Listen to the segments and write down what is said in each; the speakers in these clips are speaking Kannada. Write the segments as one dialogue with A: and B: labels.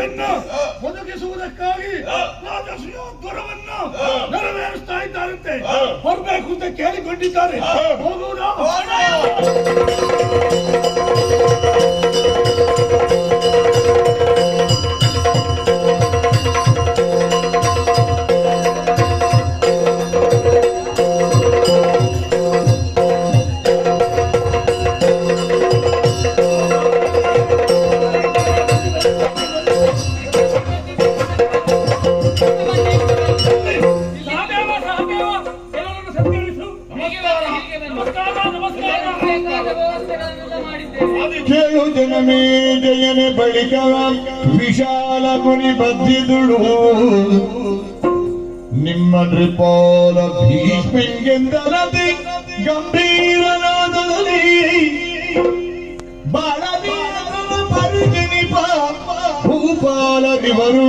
A: ನೆಮ್ಮದಿಯನ್ನ ಒದಗಿಸುವುದಕ್ಕಾಗಿ ರಾಜಸೂಯ ದೂರವನ್ನ ನೆರವೇರಿಸ್ತಾ ಇದ್ದಾರಂತೆ. ಬರಬೇಕು ಅಂತ ಕೇಳಿಕೊಂಡಿದ್ದಾರೆ. ಹೋಗುವುದಾ?
B: ಕೇಳು ಜನಮೇ ಜಯನೆ ಬಳಿಕ ವಿಶಾಲ ಮುನಿ ಬದ್ದಿದುಳು ನಿಮ್ಮ ನೃಪಾಲ ಭೀಷ್ಮೆಂಗೆಂದರದೆ ಗಂಭೀರನಾದಲ್ಲಿ ಬಾಳವೀರನ ಪರಿಜನಿಪ ಭೂಪಾಲ ನಿವರು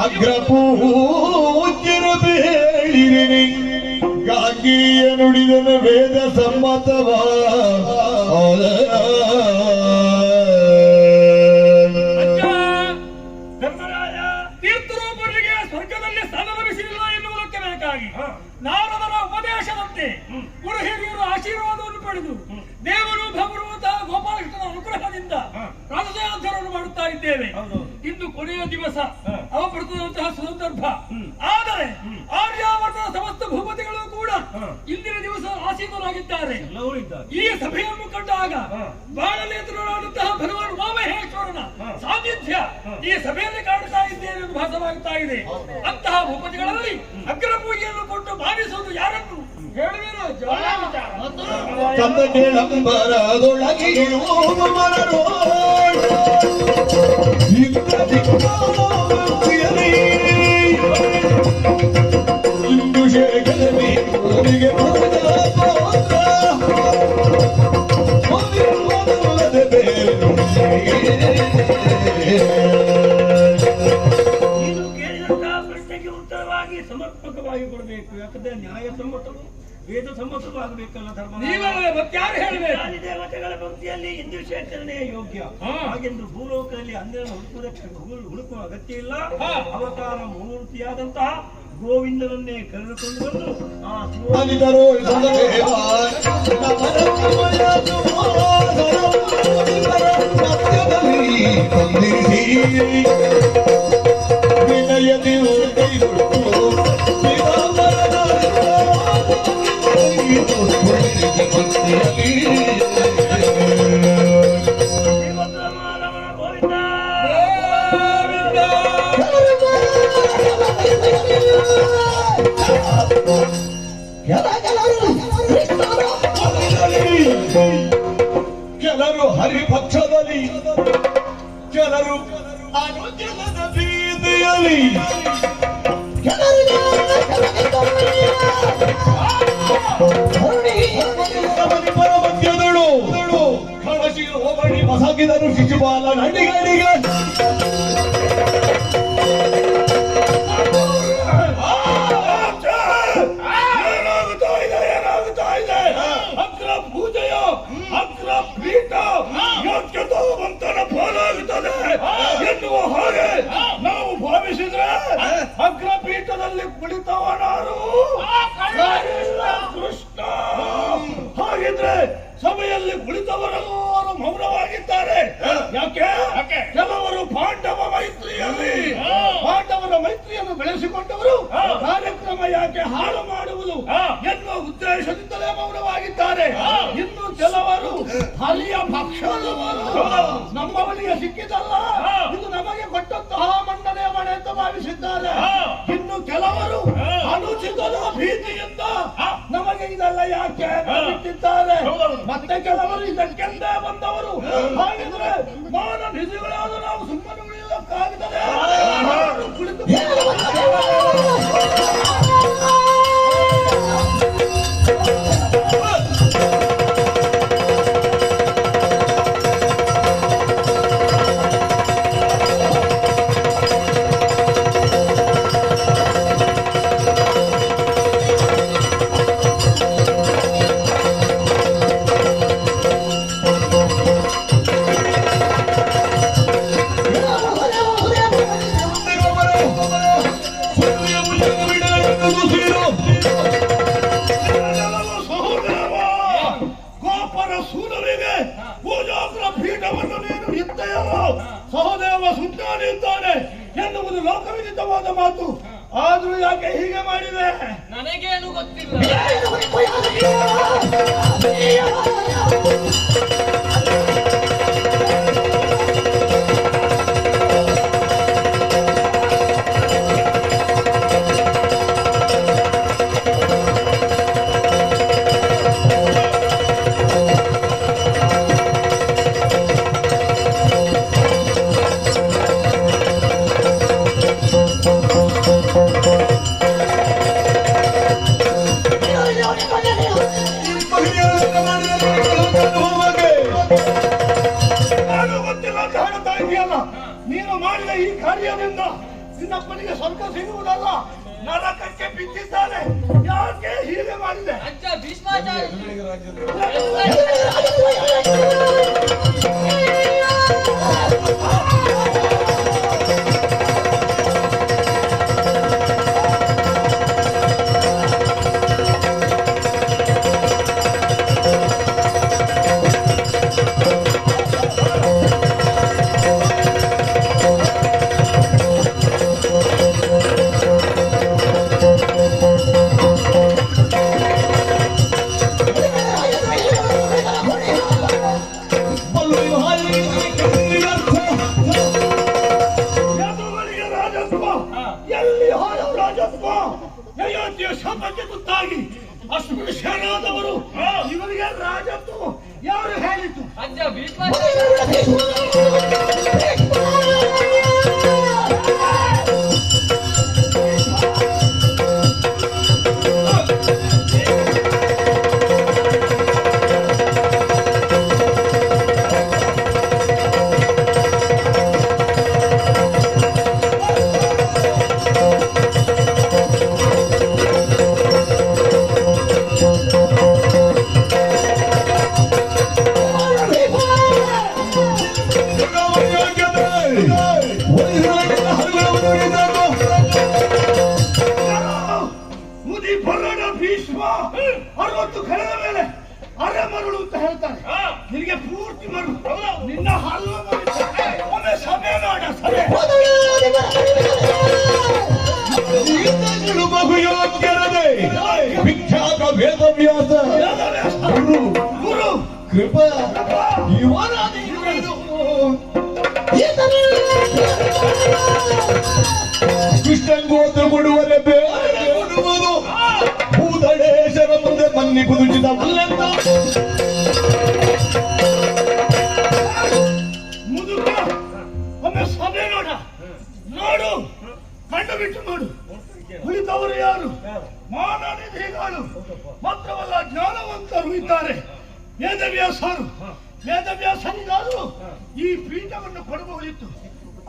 B: ಅಗ್ರಪೂಜ್ಯರು ಹೇಳಿರಿ ಗಾಂಗೀಯ ನುಡಿದನ ವೇದ ಸಮ್ಮತವ
A: ಧರ್ಮರಾಯ ತೀರ್ಥರೂಪರಿಗೆ ಸ್ವರ್ಗದಲ್ಲಿ ಸ್ಥಾನ ಲಭಿಸಲಿಲ್ಲ ಎನ್ನುವುದಕ್ಕೆ ಬೇಕಾಗಿ ನಾರದರ ಉಪದೇಶದಂತೆ ಗುರು ಹಿರಿಯರು ಆಶೀರ್ವಾದವನ್ನು ಪಡೆದು ದೇವರು ಭಗವಂತ ಗೋಪಾಲಕೃಷ್ಣನ ಅನುಗ್ರಹದಿಂದ ರಾಜಸಯಾಧ್ಯರನ್ನು ಮಾಡುತ್ತಾ ಇದ್ದೇವೆ. ಇಂದು ಕೊನೆಯ ದಿವಸ ಅವಪೃತದಂತಹ ಸಂದರ್ಭ. ಆದರೆ ಆರ್ಯಾವರ್ತನ ಸಮಸ್ತ ಭೂಪತಿಗಳು ಕೂಡ ಇಂದಿನ ದಿವಸ ಆಸೀನರಾಗಿದ್ದಾರೆ. ಈ ಸಭೆಯನ್ನು ಕಂಡಾಗ ಬಾಳನೇತರನಾದಂತಹ ಭಗವಾನ್ ವಾಮಹೇಶ್ವರನ ಸಾನ್ನಿಧ್ಯ ಈ ಸಭೆಯಲ್ಲಿ ಕಾಣುತ್ತಾ ಇದ್ದೇನೆ ಎಂದು ಭಾಸವಾಗುತ್ತಾ ಇದೆ. ಅಂತಹ ಭೂಪತಿಗಳಲ್ಲಿ ಅಗ್ರ ಪೂಜೆಯನ್ನು ಕೊಟ್ಟು ಭಾವಿಸುವುದು ಯಾರನ್ನು ಹೇಳುವೇನೋ
B: ಇಂದು ಶೇಖರವೇ
A: ಪ್ರಶ್ನೆಗೆ ಉತ್ತರವಾಗಿ ಸಮರ್ಪಕವಾಗಿ ಕೊಡಬೇಕು. ಯಾಕಂದ್ರೆ ನ್ಯಾಯಸಮ್ಮತವು ವೇದ ಸಮ್ಮತವಾಗಬೇಕಲ್ಲ ಧರ್ಮ. ಯಾರು ಹೇಳಬೇಕು? ದೇವತೆಗಳ ಭಕ್ತಿಯಲ್ಲಿ ಇಂದು ಶೇಖರಣೆ ಯೋಗ್ಯ. ಹಾಗೆಂದು ಭೂಲೋಕದಲ್ಲಿ ಅಂದಿನ ಹುಡುಕುವ ಅಗತ್ಯ ಇಲ್ಲ. ಅವತಾರ ಮೂರ್ತಿಯಾದಂತಹ ಗೋವಿಂದನನ್ನೇ ಕರೆದುಕೊಂಡು ಬಂದು
B: ಕೆಲರು ಹರಿಪಕ್ಷದಲ್ಲಿ, ಕೆಲರು ಅನುಜನದ ಬೀದಿಯಲ್ಲಿ, ಪರಮಧ್ಯದಳು ಕಳಶಿ ಹೋಬಳಿ ಮಸಗಿದರು ಶಿಶುಪಾಲ ನಡಿಗಡಿಗೆ ಯೋಗ್ಯತವಂತನ ಪಾಲಾಗುತ್ತದೆ ಎನ್ನುವ ಹಾಗೆ ನಾವು ಭಾವಿಸಿದ್ರೆ ಅಗ್ರಪೀಠದಲ್ಲಿ ಕುಳಿತವನಾರು ಕೃಷ್ಣ. ಹಾಗಿದ್ರೆ ಸಭೆಯಲ್ಲಿ ಕುಳಿತವರೆಲ್ಲರೂ ಮೌನವಾಗಿದ್ದಾರೆ. ಯಾಕೆ? ಕೆಲವರು ಪಾಂಡವರ ಮೈತ್ರಿಯನ್ನು ಬೆಳೆಸಿಕೊಂಡವರು ಕಾರ್ಯಕ್ರಮ ಯಾಕೆ ಹಾಳು ಮಾಡುವುದು ಎನ್ನುವ ಉದ್ದೇಶದಿಂದಲೇ ಮೌನವಾಗಿದ್ದಾರೆ. ಇನ್ನು ಕೆಲವರು ಹಲಿಯ ಪಕ್ಷದವರು ನಮ್ಮವನಿಗೆ ಸಿಕ್ಕಿದಲ್ಲ, ಇದು ನಮಗೆ ಕೊಟ್ಟಂತಹ ಮನ್ನಣೆಯ ಮನೆ ಅಂತ ಭಾವಿಸಿದ್ದಾರೆ. ಇನ್ನು ಕೆಲವರು ಅನುಚಿತದ ಭೀತಿಯಿಂದ ನಮಗೆ ಇದೆಲ್ಲ ಯಾಕೆ ಬಿಟ್ಟಿದ್ದಾರೆ. ಮತ್ತೆ ಕೆಲವರು ಇದಕ್ಕೆಂದೇ ಬಂದವರು. ಹಾಗಿದ್ರೆ ಮಾನ ನಿಧಿಗಳಾದ ನಾವು ಸುಮ್ಮನೆ ಉಳಿಯುವುದಕ್ಕಾಗುತ್ತದೆ. ಕುಳಿತು ಹೀಗೆ ಮಾಡಿದೆ?
C: ನನಗೇನು ಗೊತ್ತಿಲ್ಲ.
B: ನೀನು ಮಾಡಿದ ಈ ಕಾರ್ಯದಿಂದ ನಿನ್ನಪ್ಪನಿಗೆ ಸ್ವರ್ಗ ಸಿಗುವುದಲ್ಲ, ನರಕಕ್ಕೆ ಬಿದ್ದಿದ್ದಾನೆ. ಯಾಕೆ ಹೀಗೆ ಮಾಡಿದೆ?
C: ಅಜ್ಜ ಭೀಷ್ಮಾಚಾರ್ಯ
B: ಶಬ್ದಕ್ಕೆ ತುತ್ತಾಗಿ ಅಸ್ಪೃಶ್ಯರಾದವರು ಇವರಿಗೆ ರಾಜತ್ವ ಯಾರು ಹೇಳಿತು?
C: ಅಜ್ಜ ಭೀಷ್ಮಾಚಾರ್ಯ
B: ಭೀಷ್ಮ 60 ಕಳೆದ ಮೇಲೆ ಅರೆ ಮರಳು ಅಂತ ಹೇಳ್ತಾರೆ. ನಿನಗೆ ಪೂರ್ತಿ ಮರಳು, ನಿನ್ನ ಹಲ್ಲು ಒಮ್ಮೆ ಸಭೆ ನೋಡ. ಸಭೆ
D: ವಿಖ್ಯಾತ ವೇದವ್ಯಾಸ
B: ಗುರು
D: ಕೃಪಾ ಕೃಷ್ಣಂಗೋತ್ರ ಕೊಡುವರೆ ಬೇರೆ ಕೊಡುವುದು ಭೂತಳೇಶರ ಮುಂದೆ ಮನ್ನಿ ಕುದುಚಿದವಲ್ಲೆಂದ
B: ಮುದುಕ ಒಮ್ಮೆ ಸಭೆ ನೋಡ. ನೋಡು, ಕಂಡು ಬಿಟ್ಟು ನೋಡು. ಉಳಿದವರು ಯಾರು? ಮಾನನಿಧಿಗಳು ಮಾತ್ರವಲ್ಲ, ಜ್ಞಾನವಂತರು ಇದ್ದಾರೆ. ವೇದವ್ಯಾಸರು, ವೇದವ್ಯಾಸರಿಗಾದರೂ ಈ ಪೀಠವನ್ನು ಕೊಡಬಹುದಿತ್ತು.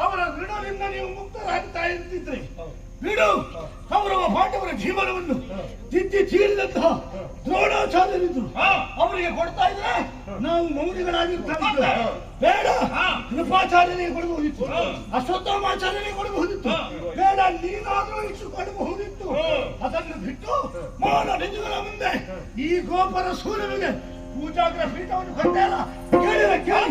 B: ಅವರ ಋಣದಿಂದ ನೀವು ಮುಕ್ತರಾಗ್ತಾ ಇರ್ತಿದ್ರಿ. ಬಿಡು, ಕೌರವ ಪಾಂಡವರ ಜೀವನವನ್ನು ತಿದ್ದಿ ತೀರಿದಂತಹ ದ್ರೋಣಾಚಾರ್ಯರಿದ್ರು. ಅವರಿಗೆ ಕೊಡ್ತಾ ಇದ್ರೆ ನಾವು ಮೌನಿಗಳಾಗಿರ್ತಾ ಇದ್ವಿ. ಬೇಡ, ಕೃಪಾಚಾರ್ಯನಿಗೆ ಕೊಡಬಹುದಿತ್ತು, ಅಶ್ವತ್ಥಾಮಾಚಾರ್ಯನಿಗೆ ಕೊಡಬಹುದಿತ್ತು. ಬೇಡ, ನೀನಾದ್ರೂ ಇಟ್ಟುಕೊಳ್ಳಬಹುದಿತ್ತು. ಅದನ್ನು ಬಿಟ್ಟು ಮಾನ ನಿಜಗಳ ಮುಂದೆ ಈ ಗೋಪರ ಸೂರ್ಯನಿಗೆ ಪೂಜಾಗ್ರ ಪೀಠವನ್ನು ಕೊಟ್ಟಲ್ಲ. ಕೇಳಿದ ಕೇಳಿ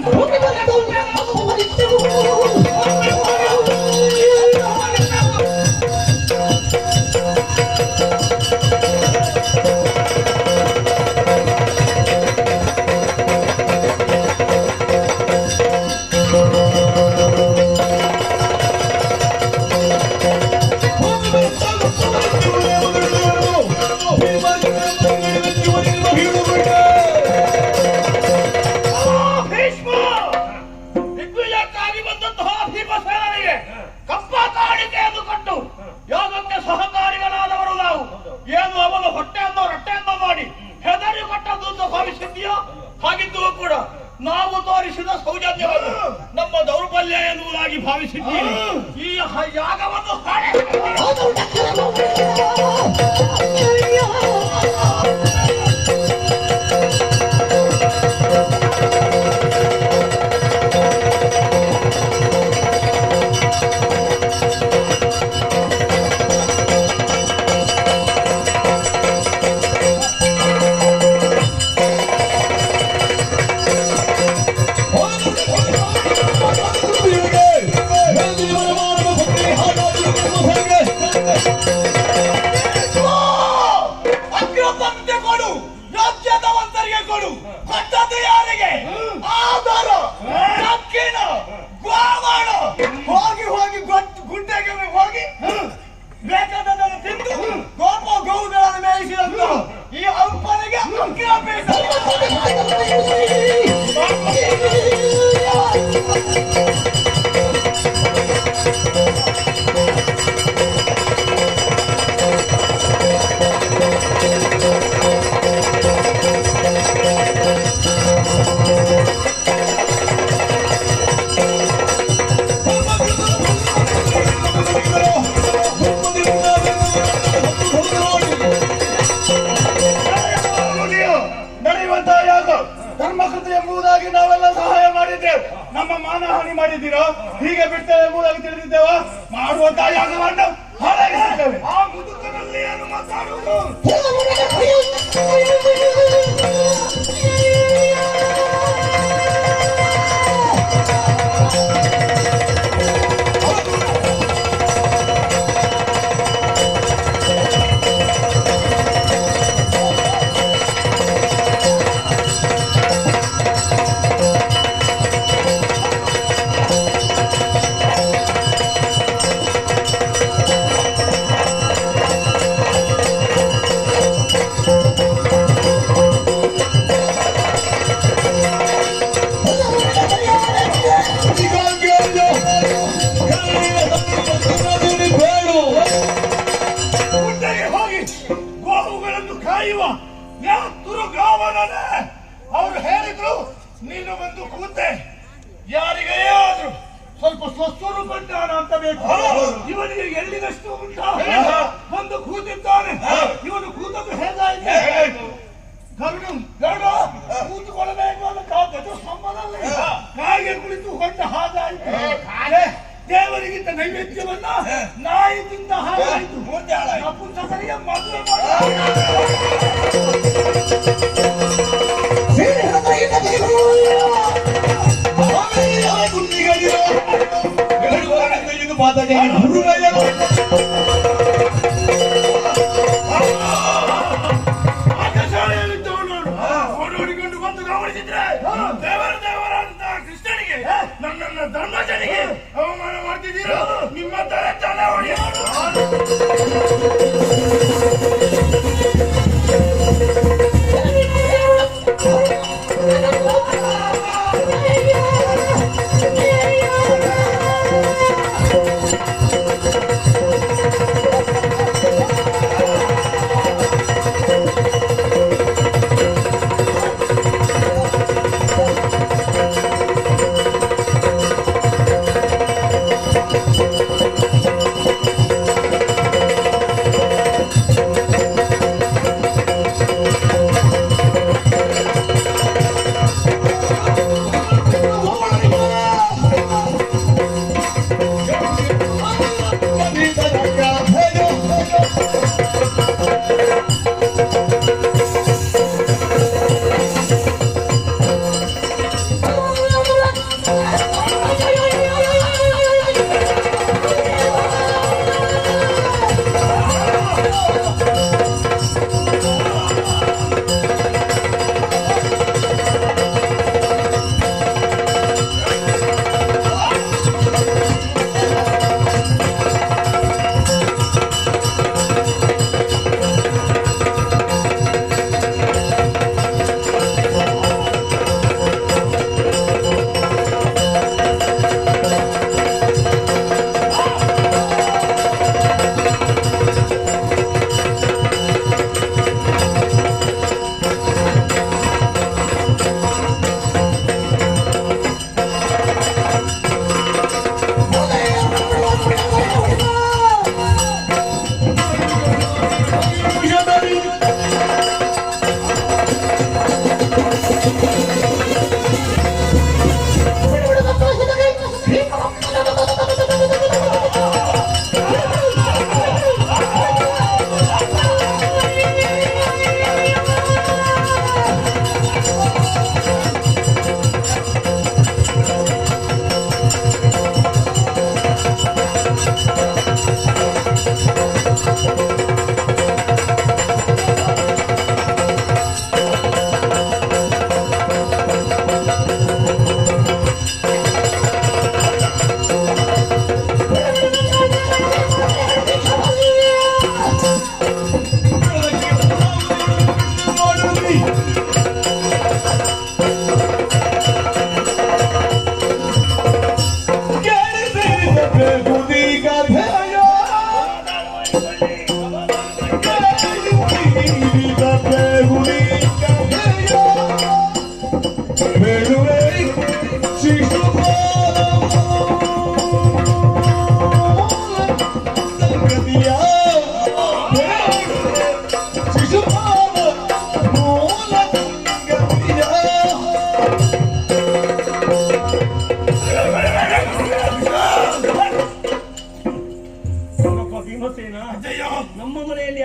B: ನಾವು ತೋರಿಸಿದ ಸೌಜನ್ಯವನ್ನು ನಮ್ಮ ದೌರ್ಬಲ್ಯ ಎನ್ನುವುದಾಗಿ ಭಾವಿಸಿದ್ದೀರಿ. ಈ ಯಾಗವನ್ನು
D: Hey!
B: ಮಾನಹಾನಿ ಮಾಡಿದ್ದೀರಾ? ಹೀಗೆ ಬಿಡ್ತೇವೆ ಎಂಬುದಾಗಿ ತಿಳಿದಿದ್ದೇವ. ಮಾಡುವಂತ ಯಾಗವನ್ನು ಹಾಳಾಗಿಸುತ್ತೇವೆ. ಆ ಮುದುಕನಲ್ಲಿ ಏನು ಮಾತಾಡುವುದು? ಗುಡ್ಡೆಗೆ ಹೋಗಿ ಗೋವುಗಳನ್ನು ಕಾಯುವ ತುರುಗಾವನೇ ಅವರು ಹೇಳಿದ್ರು. ನೀನು ಬಂದು ಕೂತೆ. ಯಾರಿಗೆ ಆದ್ರು ಸ್ವಲ್ಪ ಸ್ವಸ್ವರೂಪ ಜ್ಞಾನ ಅಂತ ಬೇಕು. ಇವನಿಗೆ ಎಲ್ಲಿದಷ್ಟು ಉಂಟ ಬಂದು ಕೂತಿದ್ದಾನೆ. ಇವನು ಕೂತದ್ದು ಹೇಗಾಯ್ತು? ಗರುಡು ಕೂತುಕೊಳ್ಳಬೇಕು ಅನ್ನೋ ಧ್ವಜಸ್ತಂಭದಲ್ಲಿ ಕಾಯಿಗೆ ಕುಳಿತುಕೊಂಡ ಹಾಗಾಯ್ತು. ದೇವರಿಗಿಂತ ನೈವೇದ್ಯವನ್ನ ನಾಯಿ ತಿಂದ ಹಾಗಾಯ್ತು. ನಪುಂಸಕರಿಗೆ ಮದುವೆ ಓಡೋಡಿಕೊಂಡು ಬಂದು ಗಮನಿಸಿದ್ರೆ ದೇವರಂತ ಕೃಷ್ಣನಿಗೆ ನನ್ನನ್ನ ಧರ್ಮಜನಿಗೆ ಅವಮಾನ ಮಾಡ್ತಿದ್ದೀರಾ? ನಿಮ್ಮ ತರ ತಲೆ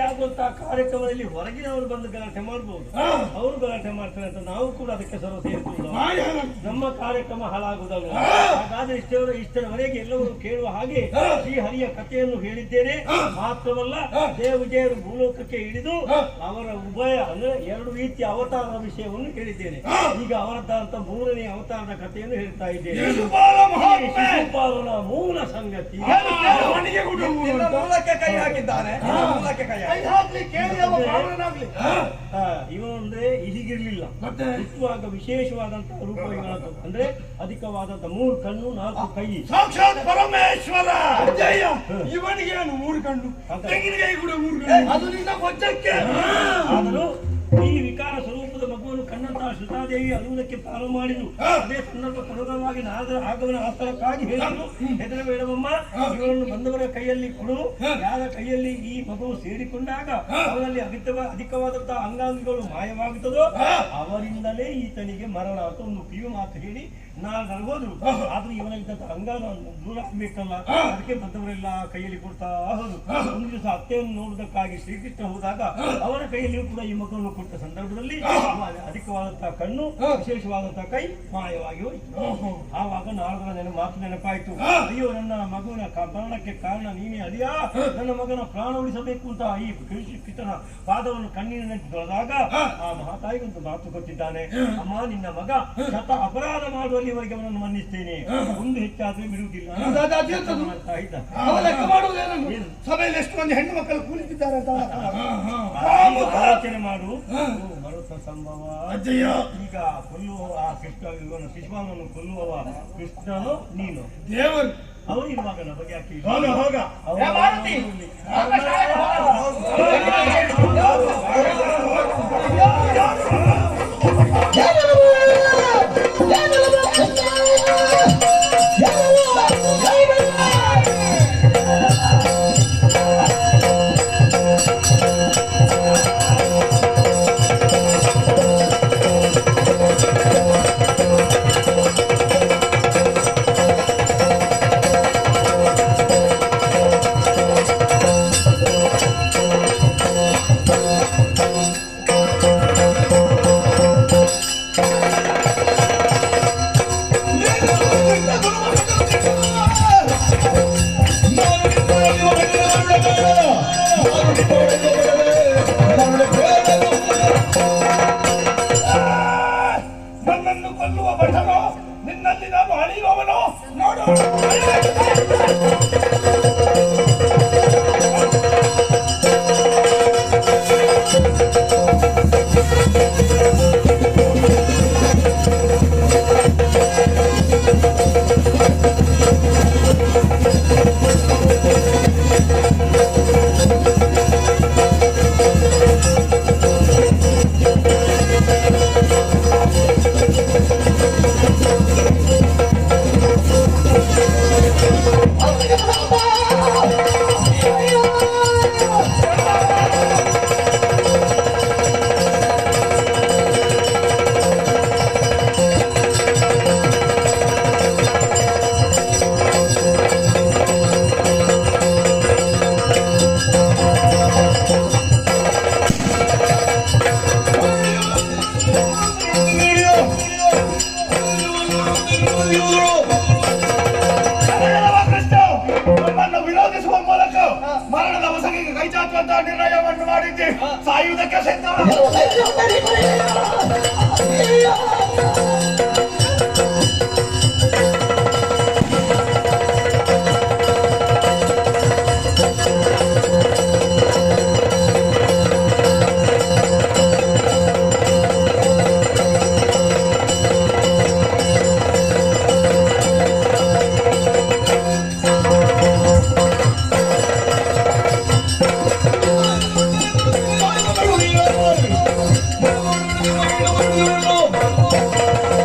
A: ಆಗುವಂತಹ ಕಾರ್ಯಕ್ರಮದಲ್ಲಿ ಹೊರಗಿನವರು ಬಂದು ಗಲಾಟೆ ಮಾಡಬಹುದು, ಅವರು ಗಲಾಟೆ ಮಾಡ್ತಾರೆ ಅಂತ ನಾವು ಕೂಡ ಅದಕ್ಕೆ ಸರ್ವ ಸೇರಿಸುವುದು. ನಮ್ಮ ಕಾರ್ಯಕ್ರಮ ಹಾಳಾಗುವುದಲ್ಲ. ಹಾಗಾದ್ರೆ ಇಷ್ಟರವರೆಗೆ ಎಲ್ಲವರು ಕೇಳುವ ಹಾಗೆ ಶ್ರೀ ಹರಿಯ ಕಥೆಯನ್ನು ಹೇಳಿದ್ದೇನೆ. ಮಾತ್ರವಲ್ಲ, ದೇವವಿಜಯರು ಭೂಲೋಕಕ್ಕೆ ಇಳಿದು ಅವರ ಉಭಯ ಅಂದ್ರೆ 2 ರೀತಿಯ ಅವತಾರದ ವಿಷಯವನ್ನು ಹೇಳಿದ್ದೇನೆ. ಈಗ ಅವರದ್ದಂತ 3ನೇ ಅವತಾರದ ಕಥೆಯನ್ನು ಹೇಳ್ತಾ ಇದ್ದೇನೆ. ಶಿಶುಪಾಲನ ಮೂಲ ಸಂಗತಿ.
B: ಮೂಲಕ್ಕೆ ಕೈ ಹಾಕಿದ್ದಾನೆ. ಮೂಲಕ್ಕೆ ಕೈ ಹಾಕಲಿ ಕೇಳಿ
A: ಇವನಂದ್ರೆ ಹೀಗಿರ್ಲಿಲ್ಲ. ಹುಟ್ಟುವಾಗ ವಿಶೇಷವಾದಂತಹ ರೂಪ ಇವನದ್ದು. ಅಂದ್ರೆ ಅಧಿಕವಾದಂತಹ 3 ಕಣ್ಣು 4 ಕೈ.
B: ಸಾಕ್ಷಾತ್ ಪರಮೇಶ್ವರ. ಇವನಿಗೆ 3 ಕಣ್ಣು, ತೆಂಗಿನಕಾಯಿ ಕೂಡ 3 ಕಣ್ಣು. ಅದು ನಿನ್ನ ಕೊಚ್ಚಕ್ಕೆ.
A: ಆದರೂ ಈ ವಿಕಾರ ಸ್ವರೂಪದ ಮಗುವನ್ನು ಕಣ್ಣಂತಹ ಶ್ರುತಾದೇವಿ ಅಳುವುದಕ್ಕೆ ಪ್ರಾರಂಭ ಮಾಡಿದ್ರು. ಅದೇ ಸಂದರ್ಭ ಪರವಾಗಿ ನಾರದರ ಆಗಮನ ಆಸ್ತರಕ್ಕಾಗಿ ಹೇಳಿದ್ರು, ಹೆದರಬೇಡವಮ್ಮ, ಇವರನ್ನು ಬಂದವರ ಕೈಯಲ್ಲಿ ಕೊಡು. ಯಾರ ಕೈಯಲ್ಲಿ ಈ ಮಗುವು ಸೇರಿಕೊಂಡಾಗ ಅವರಲ್ಲಿ ಅಧಿಕವಾದಂತಹ ಅಂಗಾಂಗಗಳು ಮಾಯವಾಗುತ್ತದೋ ಅವರಿಂದಲೇ ಈತನಿಗೆ ಮರಣ ಅಂತ ಒಂದು ಕಿವಿ ಮಾತು ಹೇಳಿ ನಾರದರು ಹೋದ್ರು. ಆದ್ರೂ ಇವನಲ್ಲಿದ್ದಂತಹ ಅಂಗಾಂಗ ದೂರ ಆಗ್ಬೇಕಲ್ಲ, ಅದಕ್ಕೆ ಬಂದವರೆಲ್ಲ ಕೈಯಲ್ಲಿ ಕೊಡ್ತಾ ಹೋದ್ರು. ಒಂದು ದಿವಸ ಅತ್ತೆಯನ್ನು ನೋಡುವುದಕ್ಕಾಗಿ ಶ್ರೀಕೃಷ್ಣ ಹೋದಾಗ ಅವರ ಕೈಯಲ್ಲಿಯೂ ಕೂಡ ಈ ಮಗುವನ್ನು ಕೊಟ್ಟ ಸಂದರ್ಭದಲ್ಲಿ ಅಧಿಕವಾದಂತಹ ಕಣ್ಣು ವಿಶೇಷವಾದಂತಹ ಕೈ ಮಾಯವಾಗಿ ಹೋಯಿತು. ಆವಾಗ ನಾರದರ ಮಾತು ನೆನಪಾಯಿತು. ಅಯ್ಯೋ, ನನ್ನ ಮಗುವಿನ ಮರಣಕ್ಕೆ ಕಾರಣ ನೀನೇ ಅಳಿಯ, ನನ್ನ ಮಗನ ಪ್ರಾಣ ಉಳಿಸಬೇಕು ಅಂತ ಈ ಕೃಷ್ಣನ ಪಾದವನ್ನು ಕಣ್ಣಿನಲ್ಲಿ ತೊಳೆದಾಗ ಆ ಮಹಾತಾಯಿ ಒಂದು ಮಾತು ಕೊಟ್ಟಿದ್ದಾನೆ. ಅಮ್ಮ, ನಿನ್ನ ಮಗ ಶತ ಅಪರಾಧ ಮಾಡುವಲ್ಲಿವರೆಗೆ ಅವನನ್ನು ಮನ್ನಿಸ್ತೇನೆ, ಒಂದು ಹೆಚ್ಚಾದ್ರೆ ಬಿಡುವುದಿಲ್ಲ.
B: ಸಭೆಯಲ್ಲಿ ಎಷ್ಟು ಮಂದಿ ಹೆಣ್ಣು ಮಕ್ಕಳು ಕೂಲಿತಿದ್ದಾರೆ ಅಂತ
A: ಆಲೋಚನೆ ಮಾಡು. ಮರುತ ಸಂಭವ ಅಜ್ಜಯ್ಯ. ಈಗ ಕೊಲ್ಲುವ ಆ ಕೃಷ್ಣ ಇವನು ಶಿಶುಪಾಲನನ್ನು ಕೊಲ್ಲುವವ ಕೃಷ್ಣನು ನೀನು
B: ದೇವರು.
A: ಅವರು ಇರುವಾಗ ನಮಗೆ ಯಾಕೆ
B: ಹೋಗ ನನ್ನನ್ನು ಕೊಲ್ಲುವ ಭಟನೋ, ನಿನ್ನಲ್ಲಿ ನಾನು ಅಳಿಯುವವನೋ ನೋಡು. ನಮ್ಮನ್ನು ವಿರೋಧಿಸುವ ಮೂಲಕ ಮರಣದ ಹೊಸಗಿಗೆ ಕೈ ಚಾಚುವಂತಹ ನಿರ್ಣಯವನ್ನು ಮಾಡಿದ್ದೆ. ಸಾಯುವುದಕ್ಕೆ ಸಿದ್ಧ.
D: No.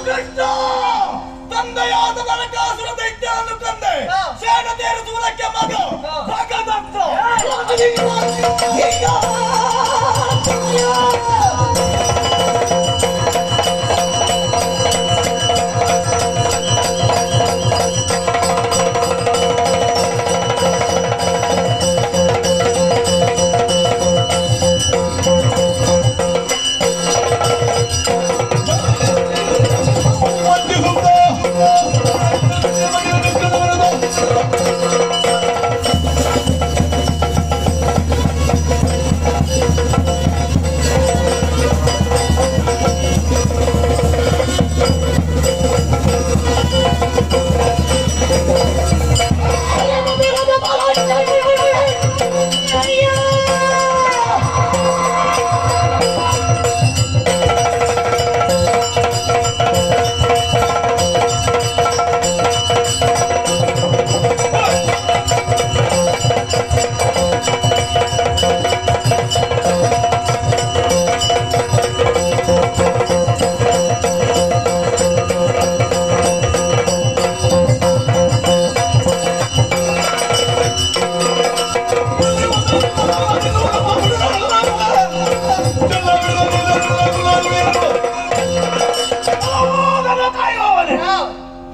B: ಕೃಷ್ಣ ತಂದೆಯಾದ ನರಕಾಸುರ ದೈತ್ಯನನ್ನು ಕಂದೆ ಸೇಡ ತೀರಿಸುವುದಕ್ಕೆ ಮಗ ಭಗದತ್ತ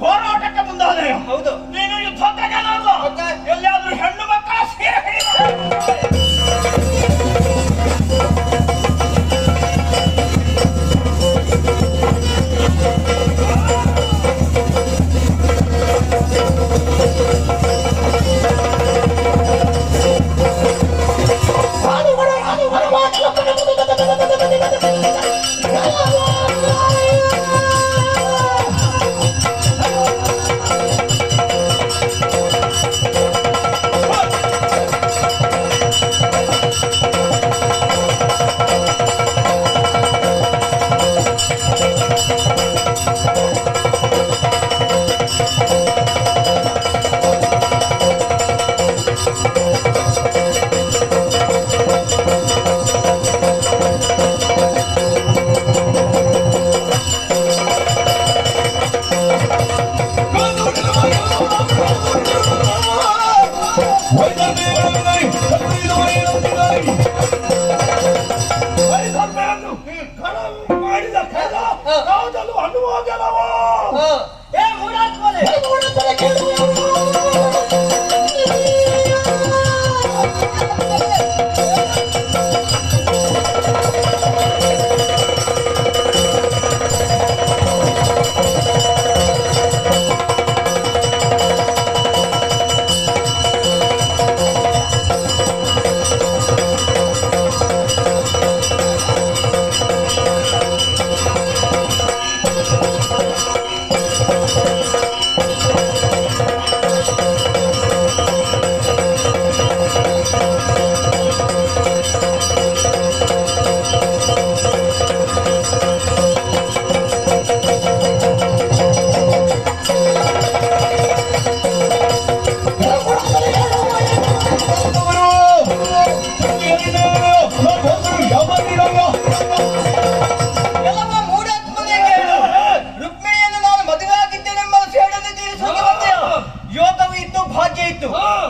B: ಹೋರಾಟಕ್ಕೆ ಮುಂದಾದೆ.
C: ಹೌದು.
B: ನೀನು ಯುದ್ಧಕ್ಕೆ ಜನಲ್ಲ. ಎಲ್ಲಿಯಾದ್ರೂ ಹೆಣ್ಣು ಮಕ್ಕಳ ಸೀರೆ ಮಾಡಿದ ಕಲ ಯಾವುದಲ್ಲೂ ಅನುಮೋದನವೋ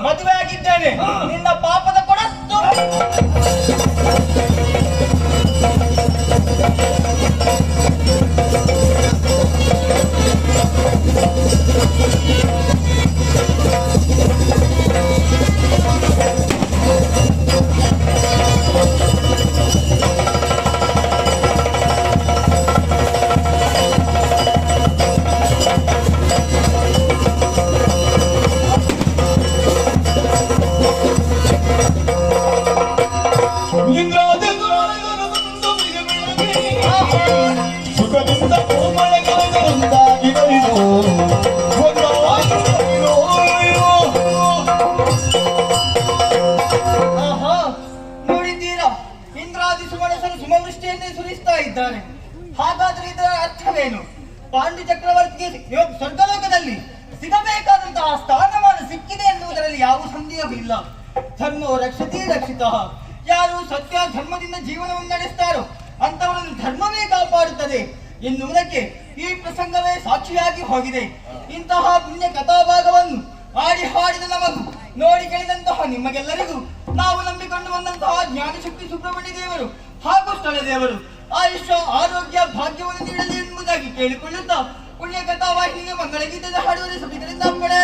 B: ಮದುವೆ ಆಗಿದ್ದೇನೆ ನಿನ್ನ ಪಾಪದ ಕೊಡ ಹಾಗಾದ್ರೆ ಇದರ ಅರ್ಥವೇನು? ಪಾಂಡು ಚಕ್ರವರ್ತಿಗೆ ಸ್ವರ್ಗಲೋಕದಲ್ಲಿ ಸಿಗಬೇಕಾದಂತಹ ಸ್ಥಾನಮಾನ ಸಿಕ್ಕಿದೆ ಎನ್ನುವುದರಲ್ಲಿ ಯಾವ ಸಂದೇಹವಿಲ್ಲ. ಧರ್ಮೋ ರಕ್ಷತಿ ರಕ್ಷಿತ. ಯಾರು ಸತ್ಯ ಧರ್ಮದಿಂದ ಜೀವನವನ್ನು ನಡೆಸ್ತಾರೋ
E: ಅಂತವರನ್ನು ಧರ್ಮವೇ ಕಾಪಾಡುತ್ತದೆ ಎನ್ನುವುದಕ್ಕೆ ಈ ಪ್ರಸಂಗವೇ ಸಾಕ್ಷಿಯಾಗಿ ಹೋಗಿದೆ. ಇಂತಹ ಪುಣ್ಯ ಕಥಾಭಾಗವನ್ನು ಆಡಿ ಹಾಡಿದ ನಮಗೂ ನೋಡಿ ಕೇಳಿದಂತಹ ನಿಮಗೆಲ್ಲರಿಗೂ ನಾವು ನಂಬಿಕೊಂಡು ಬಂದಂತಹ ಜ್ಞಾನಶಕ್ತಿ ಸುಬ್ರಹ್ಮಣ್ಯ ದೇವರು ಹಾಗೂ ಸ್ಥಳ ದೇವರು ಆಯುಷ್ಯ ಆರೋಗ್ಯ ಭಾಗ್ಯವನ್ನು ನೀಡಲಿ ಎಂಬುದಾಗಿ ಕೇಳಿಕೊಳ್ಳುತ್ತಾ ಪುಣ್ಯ ಕಥಾವಾಹಿನಿಗೆ ಮಂಗಳ ಗೀತದ ಹಾಡುವರೆ ಸಭಿಕರಿಂದ ಅಪ್ಪಣೆ.